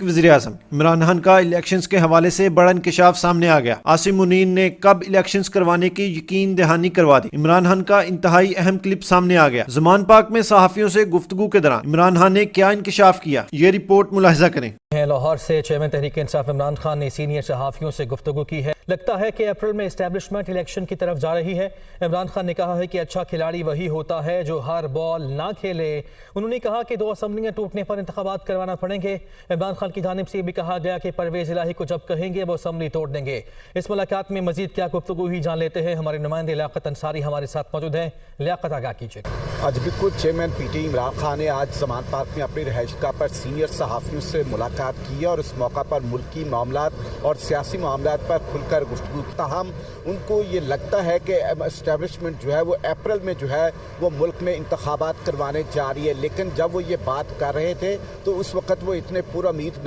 वज़ीर-ए-आज़म इमरान खान का इलेक्शंस के हवाले से बड़ा इंकशाफ सामने आ गया। आसिम मुनीर ने कब इलेक्शंस करवाने की यकीन दहानी करवा दी। इमरान खान का इंतहाई अहम क्लिप सामने आ गया। ज़मान पार्क में सहाफ़ियों से गुफ्तगू के दौरान इमरान खान ने क्या इंकशाफ किया, ये रिपोर्ट मुलाहिजा करें। लाहौर से चेयरमैन तहरीक इंसाफ इमरान खान ने सीनियर सहाफ़ियों से गुफ्तगू की है। लगता है कि अप्रैल में एस्टेब्लिशमेंट इलेक्शन की तरफ जा रही है। इमरान खान ने कहा है कि अच्छा खिलाड़ी वही होता है जो हर बॉल ना खेले। उन्होंने कहा कि 2 असम्बलियाँ टूटने पर इंतखाबात करवाना पड़ेंगे। इमरान खान की जानिब से ये भी कहा गया कि परवेज़ इलाही को जब कहेंगे वो असम्बली तोड़ देंगे। इस मुलाकात में मजीद क्या गुफ्तगू हुई जान लेते हैं। हमारे नुमाइंदे लियाकत अंसारी हमारे साथ मौजूद हैं। लियाकत, आगाह कीजिए। आज बिल्कुल चेयरमैन पीटी इमरान खान ने आज ज़मान पार्क में अपनी रिहाइशगाह पर सीनियर सहाफ़ियों से मुलाकात की और इस मौका पर मुल्की मामलात और सियासी मामलात पर खुलकर गुफ्तगू। ताहम उनको ये लगता है कि एस्टेब्लिशमेंट जो है वो अप्रैल में जो है वो मुल्क में इंतखाबात करवाने जा रही है, लेकिन जब वो ये बात कर रहे थे तो उस वक्त वो इतने पुरुमीद